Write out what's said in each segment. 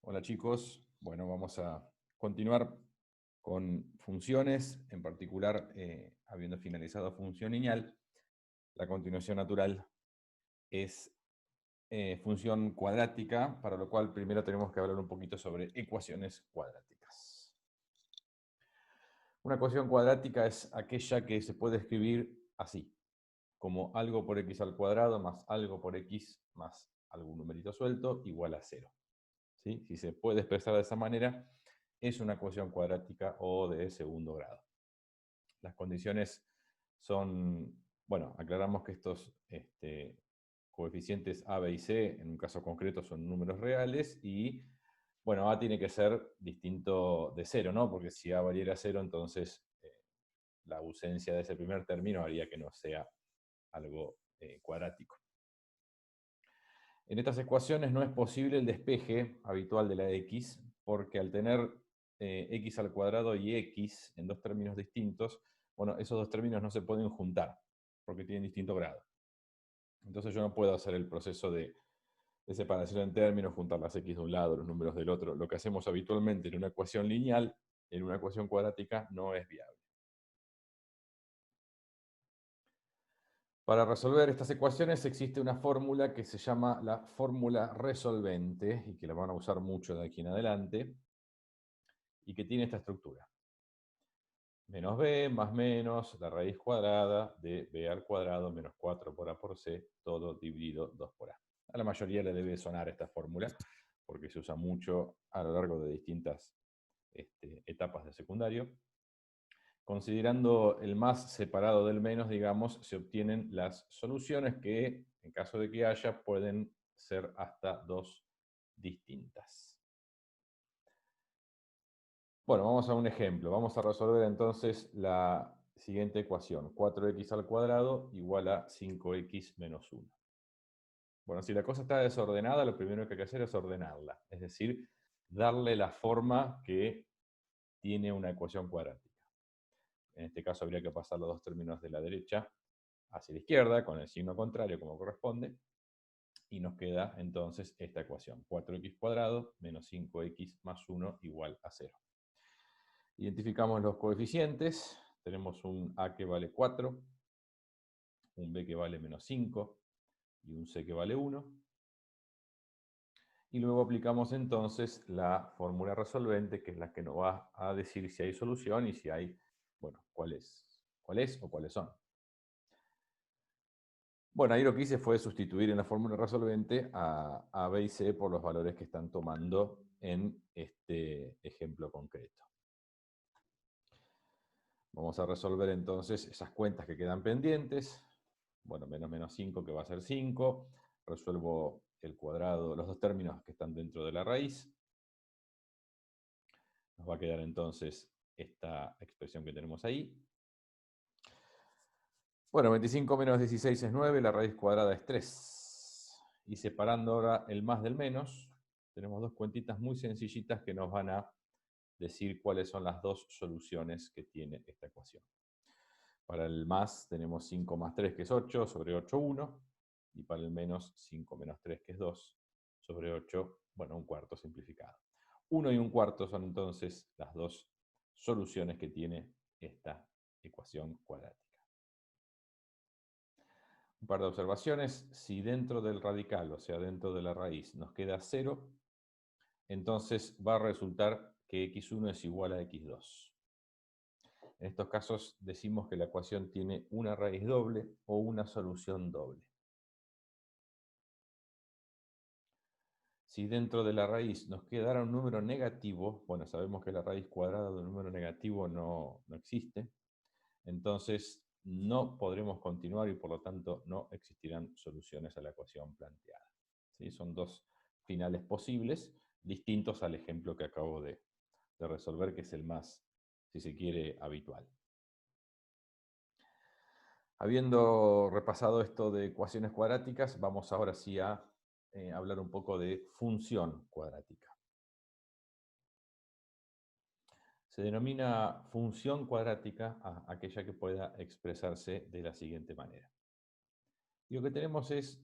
Hola chicos, bueno, vamos a continuar con funciones, en particular habiendo finalizado función lineal, la continuación natural es función cuadrática, para lo cual primero tenemos que hablar un poquito sobre ecuaciones cuadráticas. Una ecuación cuadrática es aquella que se puede escribir así, como algo por x al cuadrado más algo por x más algún numerito suelto igual a 0. ¿Sí? Si se puede expresar de esa manera, es una ecuación cuadrática o de segundo grado. Las condiciones son, bueno, aclaramos que estos coeficientes A, B y C, en un caso concreto, son números reales y, bueno, A tiene que ser distinto de 0, ¿no? Porque si A valiera 0, entonces la ausencia de ese primer término haría que no sea algo cuadrático. En estas ecuaciones no es posible el despeje habitual de la x, porque al tener x al cuadrado y x en dos términos distintos, bueno, esos dos términos no se pueden juntar, porque tienen distinto grado. Entonces yo no puedo hacer el proceso de separación en términos, juntar las x de un lado, los números del otro. Lo que hacemos habitualmente en una ecuación lineal, en una ecuación cuadrática, no es viable. Para resolver estas ecuaciones existe una fórmula que se llama la fórmula resolvente, y que la van a usar mucho de aquí en adelante, y que tiene esta estructura. Menos b más menos la raíz cuadrada de b al cuadrado menos 4 por a por c, todo dividido 2 por a. A la mayoría le debe sonar esta fórmula, porque se usa mucho a lo largo de distintas etapas de secundario. Considerando el más separado del menos, digamos, se obtienen las soluciones que, en caso de que haya, pueden ser hasta dos distintas. Bueno, vamos a un ejemplo. Vamos a resolver entonces la siguiente ecuación. 4x al cuadrado igual a 5x menos 1. Bueno, si la cosa está desordenada, lo primero que hay que hacer es ordenarla. Es decir, darle la forma que tiene una ecuación cuadrática. En este caso habría que pasar los dos términos de la derecha hacia la izquierda, con el signo contrario como corresponde, y nos queda entonces esta ecuación. 4x cuadrado menos 5x más 1 igual a 0. Identificamos los coeficientes. Tenemos un a que vale 4, un b que vale menos 5 y un c que vale 1. Y luego aplicamos entonces la fórmula resolvente, que es la que nos va a decir si hay solución y si hay, bueno, cuál es o cuáles son. Bueno, ahí lo que hice fue sustituir en la fórmula resolvente a b y c por los valores que están tomando en este ejemplo concreto. Vamos a resolver entonces esas cuentas que quedan pendientes. Bueno, menos 5 que va a ser 5. Resuelvo el cuadrado, los dos términos que están dentro de la raíz. Nos va a quedar entonces esta expresión que tenemos ahí. Bueno, 25 menos 16 es 9, la raíz cuadrada es 3. Y separando ahora el más del menos, tenemos dos cuentitas muy sencillitas que nos van a decir cuáles son las dos soluciones que tiene esta ecuación. Para el más tenemos 5 más 3, que es 8, sobre 8, 1. Y para el menos, 5 menos 3, que es 2, sobre 8, bueno, un cuarto simplificado. 1 y un cuarto son entonces las dos soluciones que tiene esta ecuación cuadrática. Un par de observaciones. Si dentro del radical, o sea, dentro de la raíz, nos queda 0, entonces va a resultar que x1 es igual a x2. En estos casos decimos que la ecuación tiene una raíz doble o una solución doble. Si dentro de la raíz nos quedara un número negativo, bueno, sabemos que la raíz cuadrada de un número negativo no existe, entonces no podremos continuar y por lo tanto no existirán soluciones a la ecuación planteada. ¿Sí? Son dos finales posibles, distintos al ejemplo que acabo de resolver, que es el más, si se quiere, habitual. Habiendo repasado esto de ecuaciones cuadráticas, vamos ahora sí a hablar un poco de función cuadrática. Se denomina función cuadrática a aquella que pueda expresarse de la siguiente manera. Y lo que tenemos es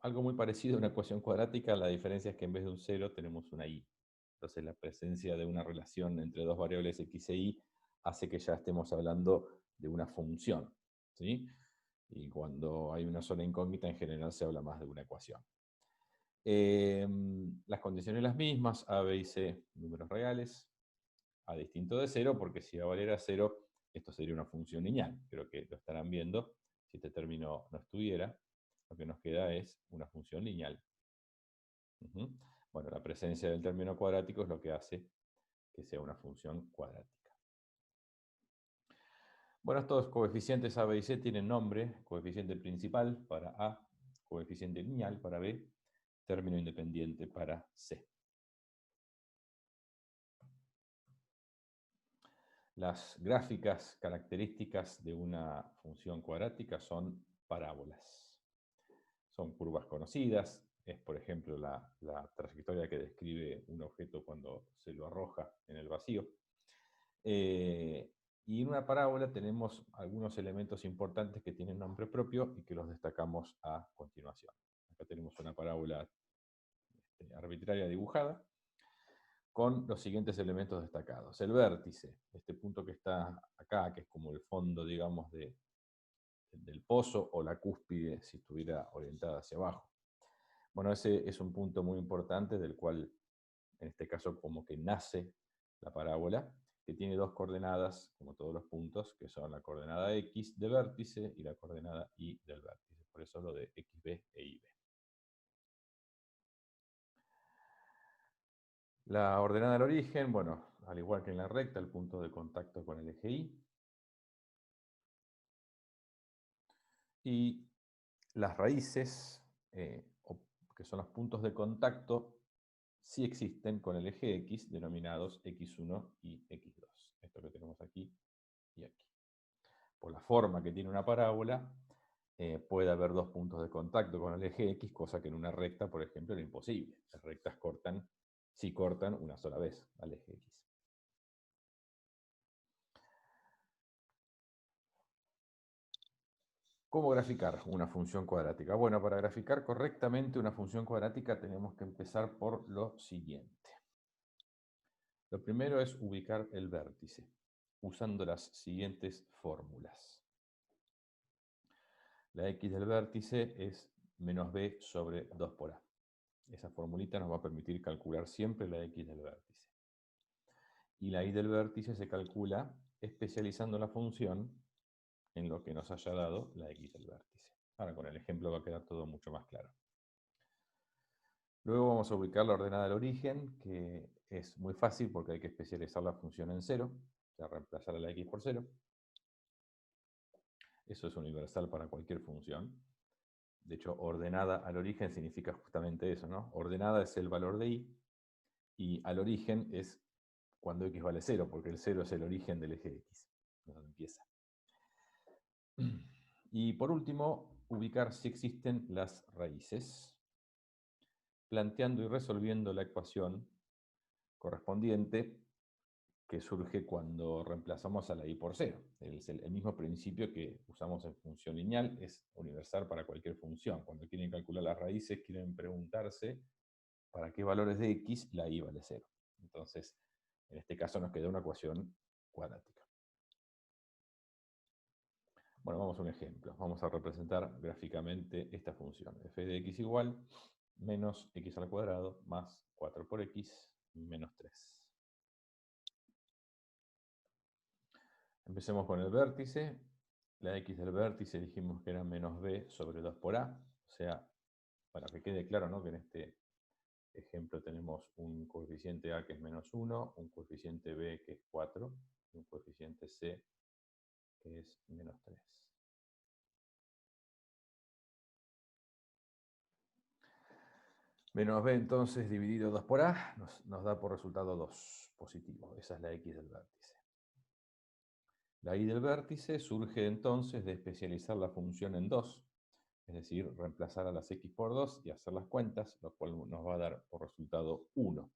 Algo muy parecido a una ecuación cuadrática, la diferencia es que en vez de un 0 tenemos una y. Entonces la presencia de una relación entre dos variables x e y hace que ya estemos hablando de una función, ¿sí? Y cuando hay una sola incógnita, en general se habla más de una ecuación. Las condiciones las mismas, a, b y c, números reales, a distinto de 0, porque si a valiera 0, esto sería una función lineal. Creo que lo estarán viendo. Si este término no estuviera, lo que nos queda es una función lineal. Bueno, la presencia del término cuadrático es lo que hace que sea una función cuadrática. Bueno, estos coeficientes a, b y c tienen nombre: coeficiente principal para a, coeficiente lineal para b, término independiente para c. Las gráficas características de una función cuadrática son parábolas. Son curvas conocidas. Es, por ejemplo, la trayectoria que describe un objeto cuando se lo arroja en el vacío. Y en una parábola tenemos algunos elementos importantes que tienen nombre propio y que los destacamos a continuación. Acá tenemos una parábola arbitraria dibujada con los siguientes elementos destacados. El vértice, este punto que está acá, que es como el fondo, digamos, del pozo, o la cúspide si estuviera orientada hacia abajo. Bueno, ese es un punto muy importante del cual, en este caso, como que nace la parábola, que tiene dos coordenadas, como todos los puntos, que son la coordenada x de vértice y la coordenada y del vértice. Por eso lo de xb e yb. La ordenada del origen, bueno, al igual que en la recta, el punto de contacto con el eje y. Y las raíces, que son los puntos de contacto, sí existen con el eje x, denominados x1 y x2. Esto que tenemos aquí y aquí. Por la forma que tiene una parábola, puede haber dos puntos de contacto con el eje x, cosa que en una recta, por ejemplo, era imposible. Las rectas sí cortan una sola vez al eje x. ¿Cómo graficar una función cuadrática? Bueno, para graficar correctamente una función cuadrática tenemos que empezar por lo siguiente. Lo primero es ubicar el vértice, usando las siguientes fórmulas. La x del vértice es menos b sobre 2 por a. Esa formulita nos va a permitir calcular siempre la x del vértice. Y la y del vértice se calcula especializando la función en lo que nos haya dado la x del vértice. Ahora con el ejemplo va a quedar todo mucho más claro. Luego vamos a ubicar la ordenada del origen, que es muy fácil porque hay que especializar la función en 0, o sea, reemplazar a la x por 0. Eso es universal para cualquier función. De hecho, ordenada al origen significa justamente eso, ¿no? Ordenada es el valor de y al origen es cuando x vale 0, porque el 0 es el origen del eje x, donde empieza. Y por último, ubicar si existen las raíces, planteando y resolviendo la ecuación correspondiente que surge cuando reemplazamos a la y por 0. Es el mismo principio que usamos en función lineal, es universal para cualquier función. Cuando quieren calcular las raíces, quieren preguntarse para qué valores de x la y vale 0. Entonces, en este caso nos queda una ecuación cuadrática. Bueno, vamos a un ejemplo. Vamos a representar gráficamente esta función. F de x igual menos x al cuadrado más 4 por x menos 3. Empecemos con el vértice. La x del vértice dijimos que era menos b sobre 2 por a. O sea, para que quede claro, ¿no?, que en este ejemplo tenemos un coeficiente a que es menos 1, un coeficiente b que es 4, y un coeficiente c que es menos 3. Menos b entonces dividido 2 por a nos da por resultado 2, positivo. Esa es la x del vértice. La y del vértice surge entonces de especializar la función en 2, es decir, reemplazar a las x por 2 y hacer las cuentas, lo cual nos va a dar por resultado 1.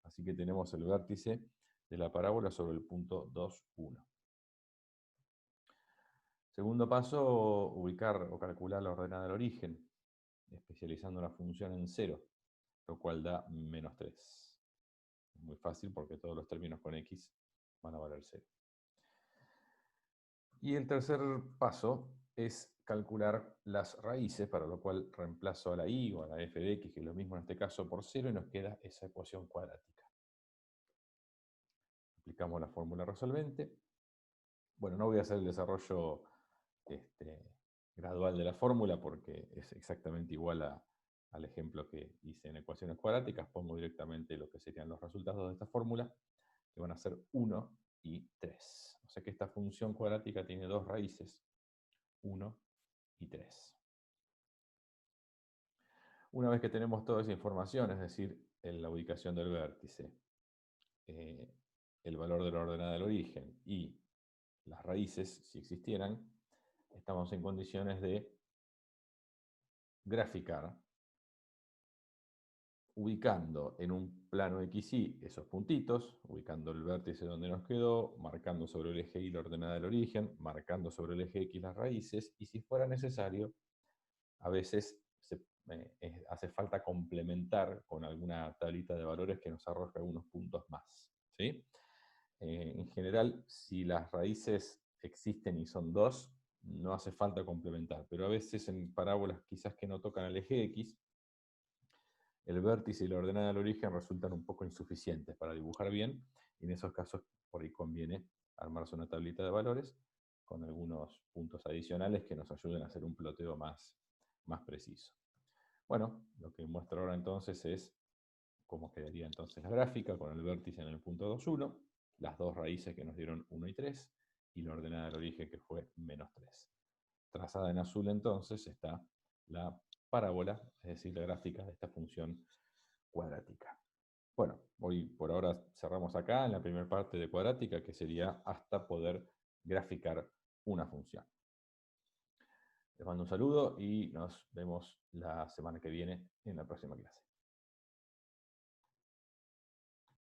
Así que tenemos el vértice de la parábola sobre el punto 2, 1. Segundo paso, ubicar o calcular la ordenada del origen. especializando la función en 0, lo cual da menos 3. Es muy fácil porque todos los términos con x van a valer 0. Y el tercer paso es calcular las raíces, para lo cual reemplazo a la y o a la f de x, que es lo mismo en este caso, por 0, y nos queda esa ecuación cuadrática. Aplicamos la fórmula resolvente. Bueno, no voy a hacer el desarrollo gradual de la fórmula porque es exactamente igual al ejemplo que hice en ecuaciones cuadráticas. Pongo directamente lo que serían los resultados de esta fórmula, que van a ser 1 y 3. O sea que esta función cuadrática tiene dos raíces, 1 y 3. Una vez que tenemos toda esa información, es decir, la ubicación del vértice, el valor de la ordenada del origen y las raíces, si existieran, estamos en condiciones de graficar ubicando en un plano XY esos puntitos, ubicando el vértice donde nos quedó, marcando sobre el eje Y la ordenada del origen, marcando sobre el eje X las raíces, y si fuera necesario, a veces hace falta complementar con alguna tablita de valores que nos arroje algunos puntos más, ¿sí? En general, si las raíces existen y son 2, no hace falta complementar, pero a veces en parábolas quizás que no tocan el eje X, el vértice y la ordenada del origen resultan un poco insuficientes para dibujar bien, y en esos casos por ahí conviene armarse una tablita de valores con algunos puntos adicionales que nos ayuden a hacer un ploteo más preciso. Bueno, lo que muestro ahora entonces es cómo quedaría entonces la gráfica con el vértice en el punto 2, 1, las dos raíces que nos dieron 1 y 3, y la ordenada del origen que fue menos 3. Trazada en azul entonces está la parábola, es decir, la gráfica de esta función cuadrática. Bueno, hoy por ahora cerramos acá en la primera parte de cuadrática, que sería hasta poder graficar una función. Les mando un saludo y nos vemos la semana que viene en la próxima clase.